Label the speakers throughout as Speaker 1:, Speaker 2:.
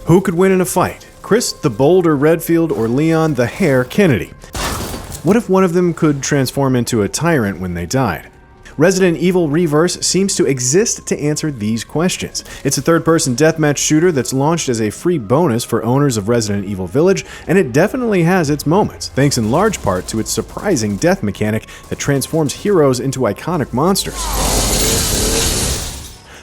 Speaker 1: Who could win in a fight? Chris the Boulder Redfield or Leon the Hare Kennedy? What if one of them could transform into a tyrant when they died? Resident Evil Reverse seems to exist to answer these questions. It's a third-person deathmatch shooter that's launched as a free bonus for owners of Resident Evil Village, and it definitely has its moments, thanks in large part to its surprising death mechanic that transforms heroes into iconic monsters.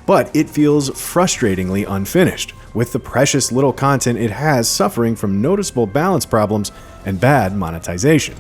Speaker 1: But it feels frustratingly unfinished, with the precious little content it has suffering from noticeable balance problems and bad monetization.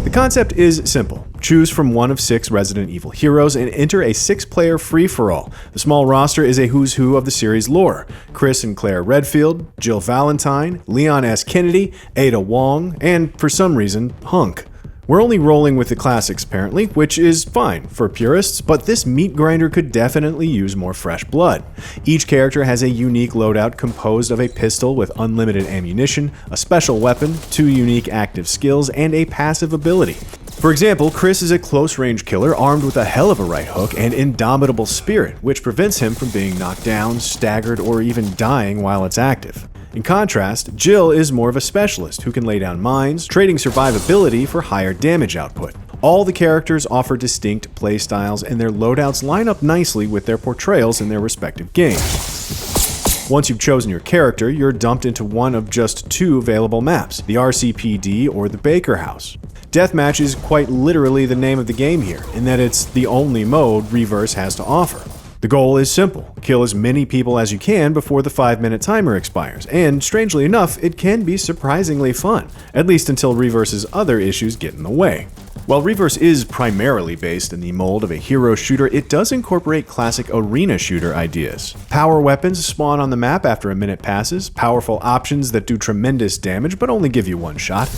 Speaker 1: The concept is simple. Choose from one of 6 Resident Evil heroes and enter a 6-player free-for-all. The small roster is a who's who of the series lore. Chris and Claire Redfield, Jill Valentine, Leon S. Kennedy, Ada Wong, and, for some reason, Hunk. We're only rolling with the classics apparently, which is fine for purists, but this meat grinder could definitely use more fresh blood. Each character has a unique loadout composed of a pistol with unlimited ammunition, a special weapon, 2 unique active skills, and a passive ability. For example, Chris is a close-range killer armed with a hell of a right hook and indomitable spirit, which prevents him from being knocked down, staggered, or even dying while it's active. In contrast, Jill is more of a specialist who can lay down mines, trading survivability for higher damage output. All the characters offer distinct playstyles, and their loadouts line up nicely with their portrayals in their respective games. Once you've chosen your character, you're dumped into one of just 2 available maps, the RCPD or the Baker House. Deathmatch is quite literally the name of the game here, in that it's the only mode Reverse has to offer. The goal is simple: kill as many people as you can before the 5-minute timer expires, and strangely enough, it can be surprisingly fun, at least until Reverse's other issues get in the way. While Reverse is primarily based in the mold of a hero shooter, it does incorporate classic arena shooter ideas. Power weapons spawn on the map after a minute passes, powerful options that do tremendous damage but only give you 1 shot.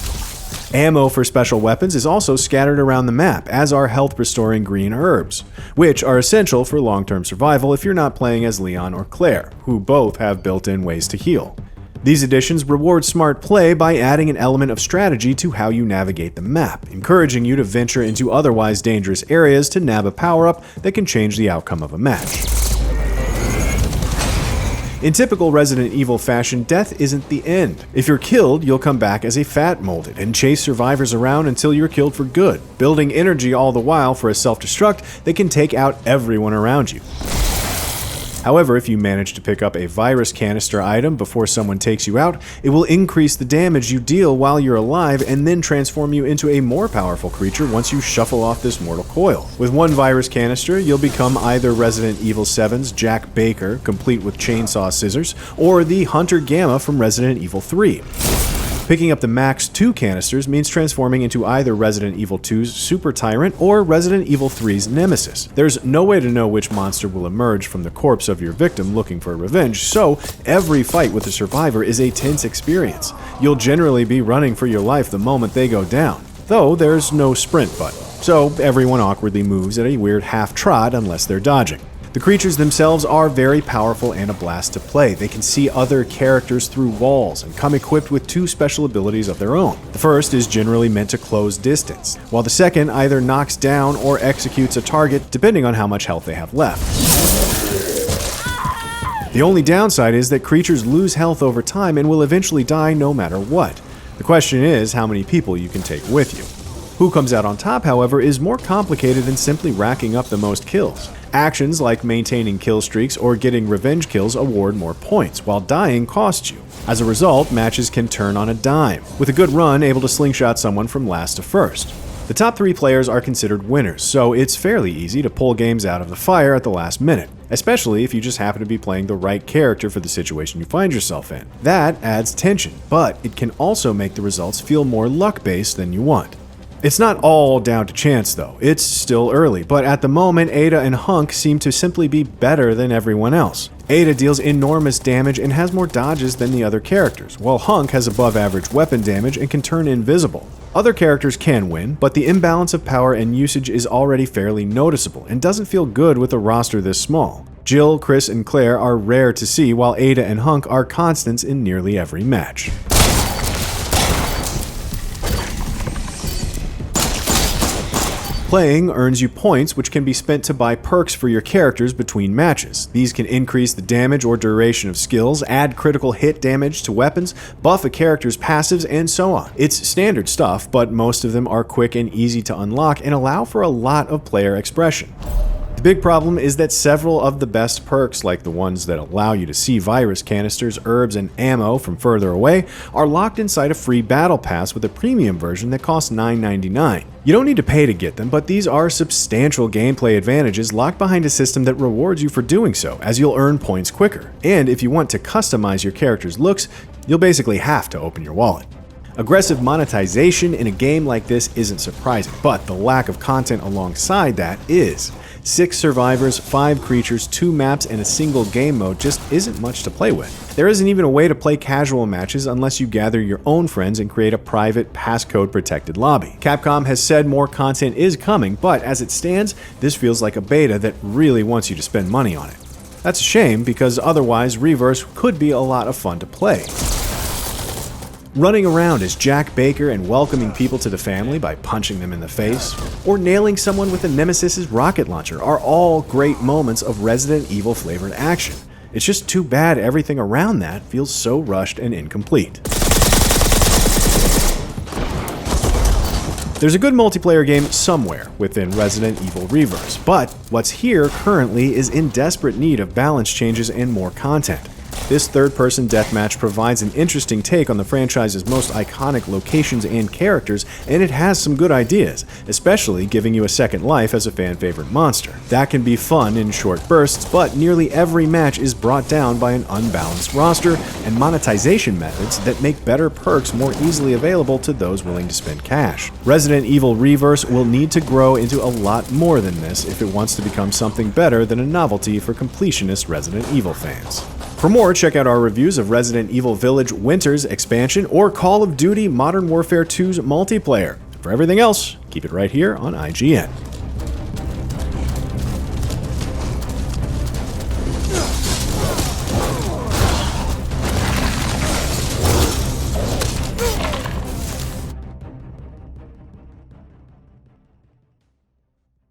Speaker 1: Ammo for special weapons is also scattered around the map, as are health-restoring green herbs, which are essential for long-term survival if you're not playing as Leon or Claire, who both have built-in ways to heal. These additions reward smart play by adding an element of strategy to how you navigate the map, encouraging you to venture into otherwise dangerous areas to nab a power-up that can change the outcome of a match. In typical Resident Evil fashion, death isn't the end. If you're killed, you'll come back as a fat molded and chase survivors around until you're killed for good, building energy all the while for a self-destruct that can take out everyone around you. However, if you manage to pick up a virus canister item before someone takes you out, it will increase the damage you deal while you're alive and then transform you into a more powerful creature once you shuffle off this mortal coil. With 1 virus canister, you'll become either Resident Evil 7's Jack Baker, complete with chainsaw scissors, or the Hunter Gamma from Resident Evil 3. Picking up the max 2 canisters means transforming into either Resident Evil 2's Super Tyrant or Resident Evil 3's Nemesis. There's no way to know which monster will emerge from the corpse of your victim looking for revenge, so every fight with the survivor is a tense experience. You'll generally be running for your life the moment they go down, though there's no sprint button, so everyone awkwardly moves at a weird half-trot unless they're dodging. The creatures themselves are very powerful and a blast to play. They can see other characters through walls and come equipped with 2 special abilities of their own. The first is generally meant to close distance, while the second either knocks down or executes a target depending on how much health they have left. The only downside is that creatures lose health over time and will eventually die no matter what. The question is how many people you can take with you. Who comes out on top, however, is more complicated than simply racking up the most kills. Actions like maintaining kill streaks or getting revenge kills award more points, while dying costs you. As a result, matches can turn on a dime, with a good run able to slingshot someone from last to first. The top 3 players are considered winners, so it's fairly easy to pull games out of the fire at the last minute, especially if you just happen to be playing the right character for the situation you find yourself in. That adds tension, but it can also make the results feel more luck-based than you want. It's not all down to chance though, it's still early, but at the moment Ada and Hunk seem to simply be better than everyone else. Ada deals enormous damage and has more dodges than the other characters, while Hunk has above average weapon damage and can turn invisible. Other characters can win, but the imbalance of power and usage is already fairly noticeable and doesn't feel good with a roster this small. Jill, Chris, and Claire are rare to see, while Ada and Hunk are constants in nearly every match. Playing earns you points, which can be spent to buy perks for your characters between matches. These can increase the damage or duration of skills, add critical hit damage to weapons, buff a character's passives, and so on. It's standard stuff, but most of them are quick and easy to unlock and allow for a lot of player expression. The big problem is that several of the best perks, like the ones that allow you to see virus canisters, herbs, and ammo from further away, are locked inside a free battle pass with a premium version that costs $9.99. You don't need to pay to get them, but these are substantial gameplay advantages locked behind a system that rewards you for doing so, as you'll earn points quicker. And if you want to customize your character's looks, you'll basically have to open your wallet. Aggressive monetization in a game like this isn't surprising, but the lack of content alongside that is. 6 survivors, 5 creatures, 2 maps, and a single game mode just isn't much to play with. There isn't even a way to play casual matches unless you gather your own friends and create a private, passcode protected lobby. Capcom has said more content is coming, but as it stands, this feels like a beta that really wants you to spend money on it. That's a shame, because otherwise Reverse could be a lot of fun to play. Running around as Jack Baker and welcoming people to the family by punching them in the face, or nailing someone with a Nemesis's rocket launcher are all great moments of Resident Evil flavored action. It's just too bad everything around that feels so rushed and incomplete. There's a good multiplayer game somewhere within Resident Evil Reverse, but what's here currently is in desperate need of balance changes and more content. This third-person deathmatch provides an interesting take on the franchise's most iconic locations and characters, and it has some good ideas, especially giving you a second life as a fan-favorite monster. That can be fun in short bursts, but nearly every match is brought down by an unbalanced roster and monetization methods that make better perks more easily available to those willing to spend cash. Resident Evil Reverse will need to grow into a lot more than this if it wants to become something better than a novelty for completionist Resident Evil fans. For more, check out our reviews of Resident Evil Village Winter's expansion or Call of Duty Modern Warfare 2's multiplayer. For everything else, keep it right here on IGN.